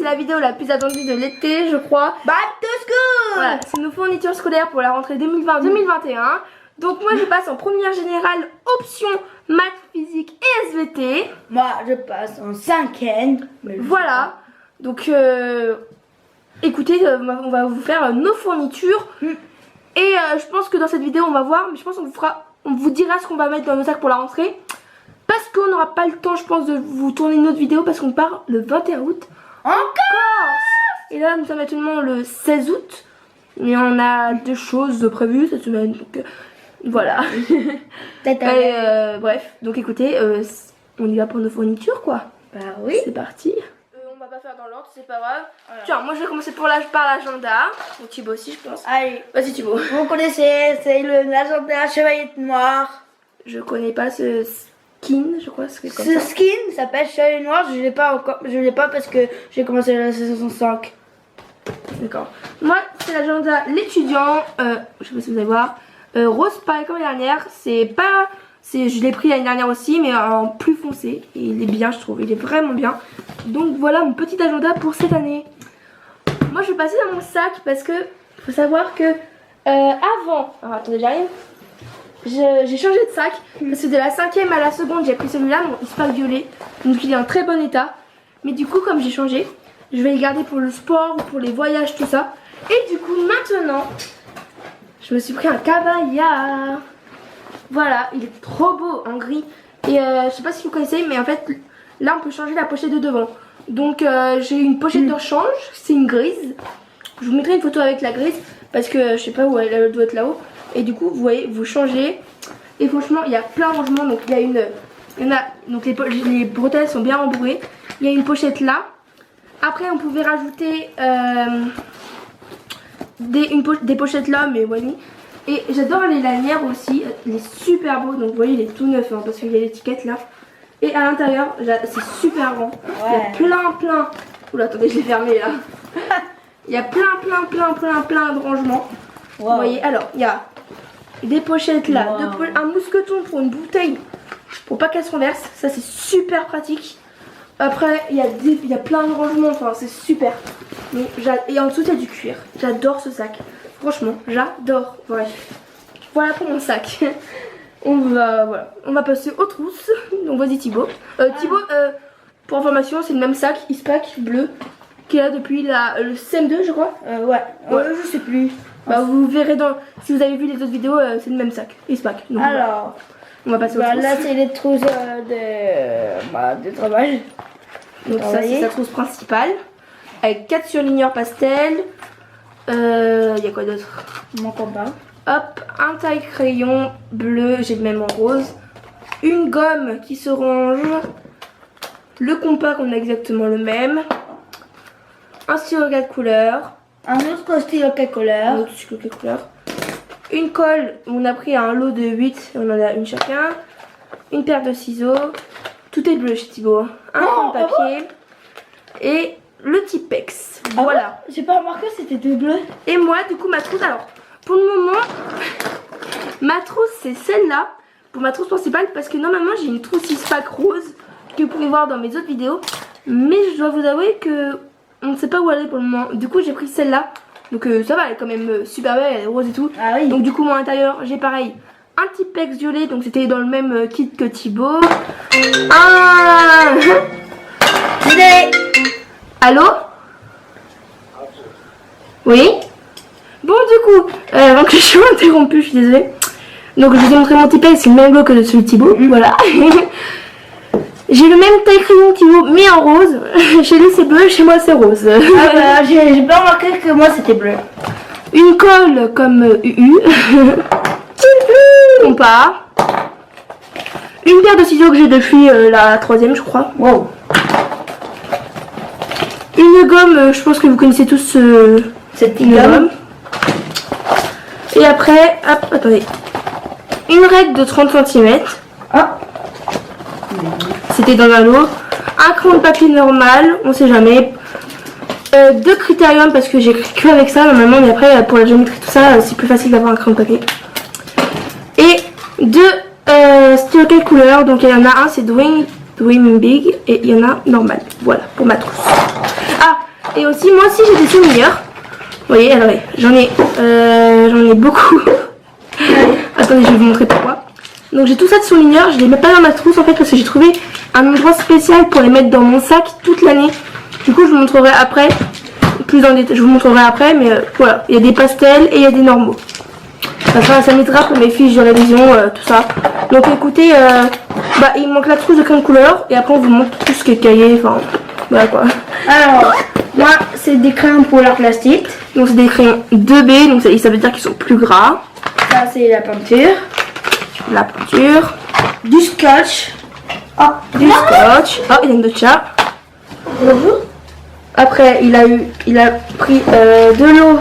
la vidéo la plus attendue de l'été, je crois. Back to school. Voilà, c'est nos fournitures scolaires pour la rentrée 2020-2021. Donc moi je passe en première générale option maths, physique et SVT. Moi je passe en 5e. Voilà, donc écoutez, on va vous faire nos fournitures. Et je pense que dans cette vidéo on va voir, mais je pense qu'on vous dira ce qu'on va mettre dans nos sacs pour la rentrée. Parce qu'on n'aura pas le temps, je pense, de vous tourner une autre vidéo parce qu'on part le 21 août. Encore. Et là nous sommes actuellement le 16 août. Mais on a deux choses prévues cette semaine. Donc voilà. Bref, donc écoutez, on y va pour nos fournitures quoi. Bah oui. C'est parti. On va pas faire dans l'ordre, c'est pas grave. Voilà. Tiens, moi je vais commencer par l'agenda. Ou Thibaut aussi, je pense. Allez. Vas-y Thibaut. Vous connaissez, c'est l'agenda Chevalier Noir. Je connais pas ce skin, je crois. Ce skin s'appelle Chevalier Noir. Je l'ai pas encore. Je l'ai pas parce que j'ai commencé la saison 5. D'accord. Moi, c'est l'agenda l'étudiant. Je sais pas si vous allez voir. Rose pareil comme l'année dernière. Je l'ai pris l'année dernière aussi, mais en plus foncé. Et il est bien, je trouve. Il est vraiment bien. Donc voilà mon petit agenda pour cette année. Moi, je vais passer dans mon sac parce que faut savoir que avant. Alors attendez, j'arrive. J'ai changé de sac parce que de la 5e à la seconde, j'ai pris celui-là, mon Ispac violet. Donc il est en très bon état. Mais du coup, comme j'ai changé, je vais le garder pour le sport ou pour les voyages, tout ça. Et du coup, maintenant, je me suis pris un cabaya. Voilà, il est trop beau en gris. Et je sais pas si vous connaissez, mais en fait, là, on peut changer la pochette de devant. Donc, j'ai une pochette de rechange, c'est une grise. Je vous mettrai une photo avec la grise parce que je sais pas où elle doit être là-haut. Et du coup, vous voyez, vous changez. Et franchement, il y a plein de rangements. Donc, donc les bretelles sont bien rembourrées. Il y a une pochette là. Après, on pouvait rajouter des pochettes là, mais voilà. Et j'adore les lanières aussi. Il est super beau. Donc, vous voyez, il est tout neuf hein, parce qu'il y a l'étiquette là. Et à l'intérieur, c'est super grand. Ouais. Il y a plein. Oula, attendez, je l'ai fermé là. Il y a plein de rangements. Wow. Vous voyez, alors, il y a des pochettes là, un mousqueton pour une bouteille pour pas qu'elle se renverse. Ça, c'est super pratique. Après, il y a plein de rangements, enfin c'est super. Et en dessous, il y a du cuir. J'adore ce sac. Franchement, j'adore. Bref, voilà pour mon sac. On va passer aux trousses. Donc vas-y Thibaut. Thibaut, pour information, c'est le même sac Ispac bleu qui est là depuis le CM2, je crois. Ouais. Je sais plus. Bah, vous verrez si vous avez vu les autres vidéos, c'est le même sac Ispac. Donc, alors, on va passer aux trousses. Là, c'est les trousses de travail. Donc ça, c'est sa trousse principale. Avec 4 surligneurs pastel. Il y a quoi d'autre? Mon combat. Hop, un taille-crayon bleu, j'ai le même en rose. Une gomme qui se range. Le compas qu'on a exactement le même. Un stylo 4 couleurs. Un autre stylo 4 couleurs. Un autre stylo 4 couleurs. Une colle, on a pris un lot de 8, on en a une chacun. Une paire de ciseaux. Tout est bleu chez Thibaut. Un grand papier. Et le Tipex. Voilà. J'ai pas remarqué c'était de bleu. Et moi, du coup, ma trousse. Alors, pour le moment, ma trousse, c'est celle-là. Pour ma trousse principale. Parce que normalement, j'ai une trousse Ispac rose. Que vous pouvez voir dans mes autres vidéos. Mais je dois vous avouer que on ne sait pas où aller pour le moment. Du coup, j'ai pris celle-là. Donc, ça va, elle est quand même super belle. Elle est rose et tout. Ah oui. Donc, du coup, moi, à l'intérieur, j'ai pareil. Un Tipex violet, donc c'était dans le même kit que Thibaut. Allô? Oui? Bon, du coup, avant que je sois interrompue, je suis désolée. Donc, je vous ai montré mon Tipex, c'est le même glow que celui de Thibaut. Voilà. J'ai le même taille crayon que Thibaut, mais en rose. Chez lui, c'est bleu, chez moi, c'est rose. Ah bah, j'ai pas remarqué que moi, c'était bleu. Une colle comme UU. Compas. Une paire de ciseaux que j'ai depuis la 3e, je crois. Wow. Une gomme, je pense que vous connaissez tous cette gomme. Et après, hop, attendez. Une règle de 30 cm. Ah. C'était dans un lot. Un crayon de papier normal, on sait jamais. 2 critériums parce que j'écris que avec ça normalement, mais après pour la géométrie tout ça, c'est plus facile d'avoir un crayon de papier. Et 2 stylos 4 couleurs, donc il y en a un c'est Dream Big et il y en a normal. Voilà pour ma trousse. Ah, Et aussi, moi aussi j'ai des surligneurs. Vous voyez, alors j'en ai beaucoup. Attendez, je vais vous montrer pourquoi. Donc j'ai tout ça de surligneurs, je les mets pas dans ma trousse en fait parce que j'ai trouvé un endroit spécial pour les mettre dans mon sac toute l'année. Du coup je vous montrerai après, plus en détail, je vous montrerai après, mais voilà, il y a des pastels et il y a des normaux. Enfin, ça m'aidera pour mes fiches de révision, tout ça. Donc écoutez, il manque la trousse de crème couleur et après on vous montre tout ce qui est cahier, enfin voilà quoi. Alors, moi c'est des crayons pour l'art plastique. Donc c'est des crayons 2B, donc ça veut dire qu'ils sont plus gras. Ça c'est la peinture. La peinture. Du scotch. Du scotch. Oh, il y a une chat. Bonjour. Après, il a pris de l'eau,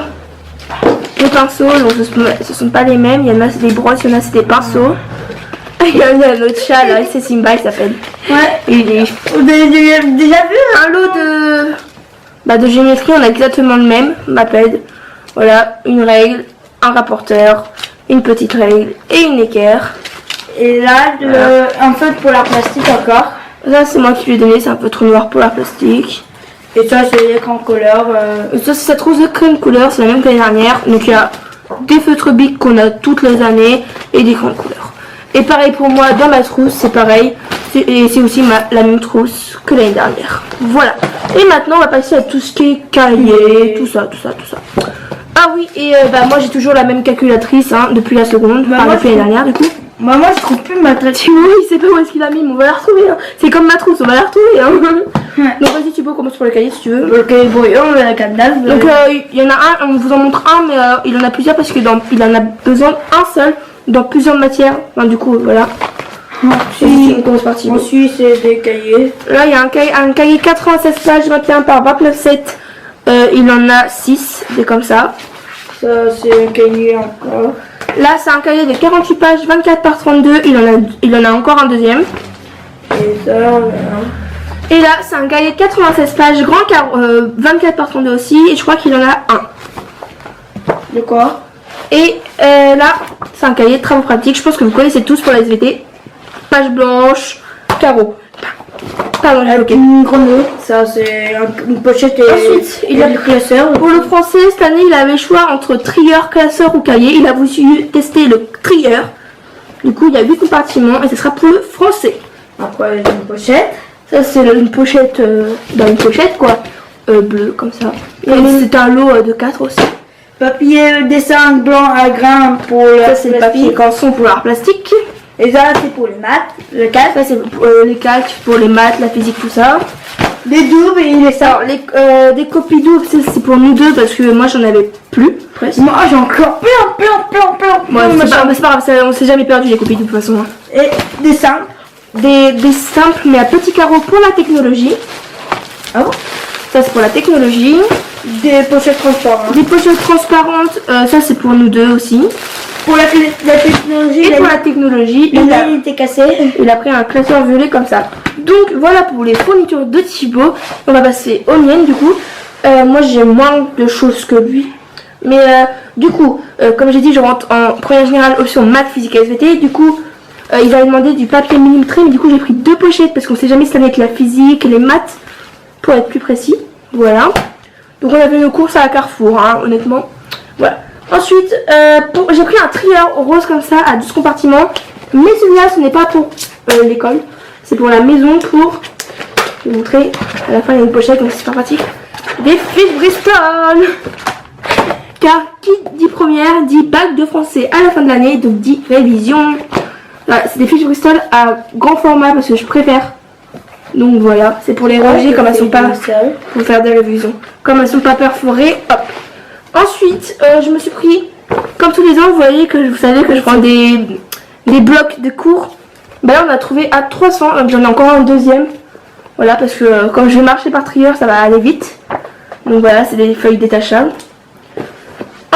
des pinceaux. Donc ce sont pas les mêmes. Il y en a c'est des brosses, il y en a c'est des pinceaux. Il y a un autre chat là, c'est Simba, il s'appelle. Ouais. Vous avez déjà vu un lot de géométrie, on a exactement le même, MAPED. Voilà, une règle, un rapporteur, une petite règle et une équerre. Et là, en fait pour l'art plastique encore. Ça c'est moi qui lui ai donné, c'est un peu trop noir pour l'art plastique. Et ça c'est l'écran couleur. Ça c'est sa trousse de crème couleur, c'est la même que l'année dernière. Donc il y a des feutres Bic qu'on a toutes les années et des crayons de couleur. Et pareil pour moi, dans ma trousse c'est pareil. Et c'est aussi la même trousse que l'année dernière. Voilà. Et maintenant on va passer à tout ce qui est cahier, tout ça. Ah oui, et moi j'ai toujours la même calculatrice depuis la seconde, depuis l'année dernière du coup. Moi je trouve plus ma calculatrice. Thibaut il sait pas où est-ce qu'il a mis, mais on va la retrouver. C'est comme ma trousse, on va la retrouver. Ouais. Donc vas-y Thibaut, commence pour le cahier si tu veux. Le cahier brouillon, la cadenas. Donc il y en a un, on vous en montre un, mais il en a plusieurs parce qu'il en a besoin d'un seul dans plusieurs matières. Enfin, du coup voilà. Ensuite, c'est des cahiers. Là il y a un cahier 96 pages, 21 par 29,7. Il en a 6, des comme ça. Ça c'est un cahier encore. Là c'est un cahier de 48 pages, 24 par 32. Il en a encore un deuxième. Et ça, voilà. Et là c'est un cahier 96 pages, grand 24 par 32 aussi. Et je crois qu'il en a un. De quoi? Et là c'est un cahier de travaux pratiques. Je pense que vous connaissez tous pour la SVT. Page blanche, carreau. Pardon, j'ai bloqué. Une grenouille, ça c'est une pochette et ensuite il a le classeur. Pour le français cette année il avait le choix entre trieur, classeur ou cahier. Il a voulu tester le trieur. Du coup il y a 8 compartiments et ce sera pour le français. Après une pochette. Ça c'est une pochette, une pochette quoi, bleue comme ça. Et c'est un lot de 4 aussi. Papier dessin blanc à grains pour Ça c'est le papier canson pour l'art plastique. Et ça c'est pour les maths, le calque. Ça c'est les calques pour les maths, la physique, tout ça. Des doubles et les ça. Des copies doubles c'est pour nous deux parce que moi j'en avais plus presque. Moi j'ai encore plein. Ouais, c'est pas grave, on s'est jamais perdu les copies de toute façon. Et des simples. Des simples mais à petits carreaux pour la technologie. Ah bon? Ça c'est pour la technologie. Des pochettes transparentes. Des pochettes transparentes, ça c'est pour nous deux aussi. Pour la technologie. Et pour la technologie, il était cassé. Il a pris un classeur violet comme ça. Donc voilà pour les fournitures de Thibaut. On va passer aux miennes du coup. Moi j'ai moins de choses que lui. Mais du coup, comme j'ai dit, je rentre en première générale option maths, physique et SVT. Du coup, ils avaient demandé du papier millimétré. Mais du coup j'ai pris 2 pochettes parce qu'on sait jamais si ça va être la physique et les maths. Pour être plus précis. Voilà. Donc on a fait une course à la Carrefour, honnêtement. Voilà. Ensuite, j'ai pris un trieur rose comme ça à 12 compartiments. Mais celui-là, ce n'est pas pour l'école. C'est pour la maison pour... Je vais vous montrer. À la fin, il y a une pochette, donc c'est super pratique. Des fiches Bristol. Car qui dit première dit bac de français à la fin de l'année, donc dit révision. Voilà, c'est des fiches Bristol à grand format parce que je préfère. Donc voilà, c'est pour les ranger comme elles sont pas... Pour faire des révisions. Comme elles sont pas perforées, hop. Ensuite, je me suis pris, comme tous les ans, vous savez que je prends des blocs de cours. Bah là, on a trouvé à 300, donc j'en ai encore un deuxième. Voilà, parce que quand je vais marcher par trieur, ça va aller vite. Donc voilà, c'est des feuilles détachables.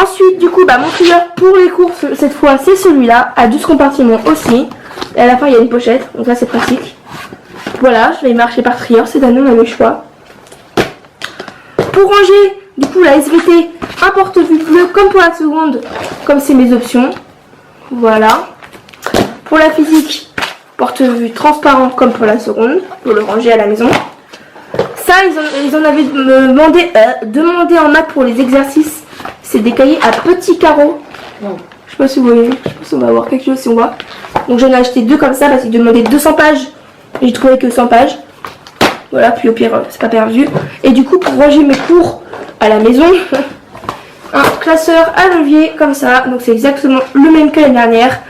Ensuite, du coup, mon trieur pour les cours, cette fois, c'est celui-là, à 12 compartiments aussi. Et à la fin, il y a une pochette, donc là, c'est pratique. Voilà, je vais marcher par trieur, cette année, on a le choix. Pour ranger, du coup, la SVT, un porte-vue bleu comme pour la seconde, comme c'est mes options. Voilà. Pour la physique, porte-vue transparent comme pour la seconde, pour le ranger à la maison. ça, ils en avaient demandé en maths pour les exercices. C'est des cahiers à petits carreaux. Non. Je sais pas si vous voyez. Je sais pas si on va avoir quelque chose si on voit. Donc j'en ai acheté 2 comme ça parce qu'ils demandaient 200 pages. J'ai trouvé que 100 pages. Voilà, puis au pire, c'est pas perdu. Et du coup, pour ranger mes cours à la maison, un classeur à levier comme ça. Donc c'est exactement le même que l'année dernière.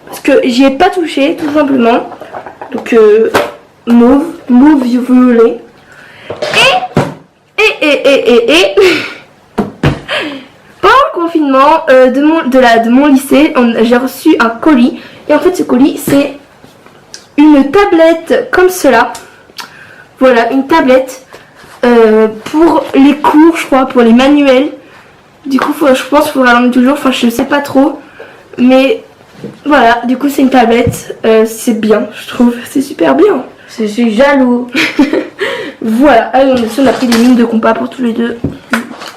Parce que j'y ai pas touché, tout simplement. Donc mauve violet. Et pendant le confinement de mon lycée, j'ai reçu un colis. Et en fait, ce colis, c'est une tablette comme cela. Voilà, une tablette pour les cours, je crois, pour les manuels. Du coup, je pense qu'il faudra l'emmener toujours. Enfin, je sais pas trop. Mais voilà, du coup, c'est une tablette. C'est bien, je trouve. C'est super bien. Je suis jaloux. Voilà, allez, on a pris des mines de compas pour tous les deux.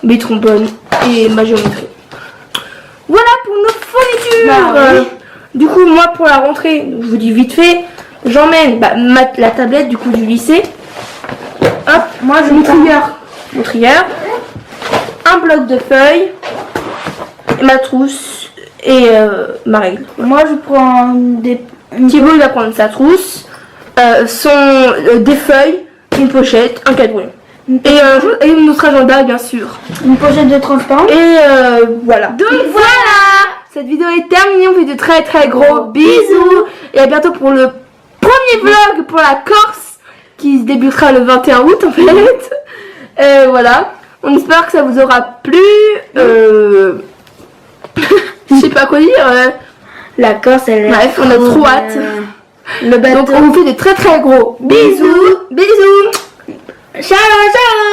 Mes trombones et ma géométrie. Voilà pour nos fournitures. Bah, oui. Du coup, moi, pour la rentrée, je vous dis vite fait, j'emmène la tablette du coup du lycée. Hop, Moi, je mon trieur, un bloc de feuilles, ma trousse et ma règle. Moi, je prends des. Thibaut il va prendre sa trousse, des feuilles, une pochette, un cadeau. Et notre agenda bien sûr. Une pochette de transparent. Et voilà. Donc voilà, cette vidéo est terminée. On fait de très très gros bisous. Et à bientôt pour le premier vlog pour la Corse qui débutera le 21 août en fait. Voilà. On espère que ça vous aura plu. Je sais pas quoi dire. La Corse, elle est. Bref, on a trop hâte. Le bateau. Donc on vous fait de très très gros bisous. Bisous. Ciao, ciao.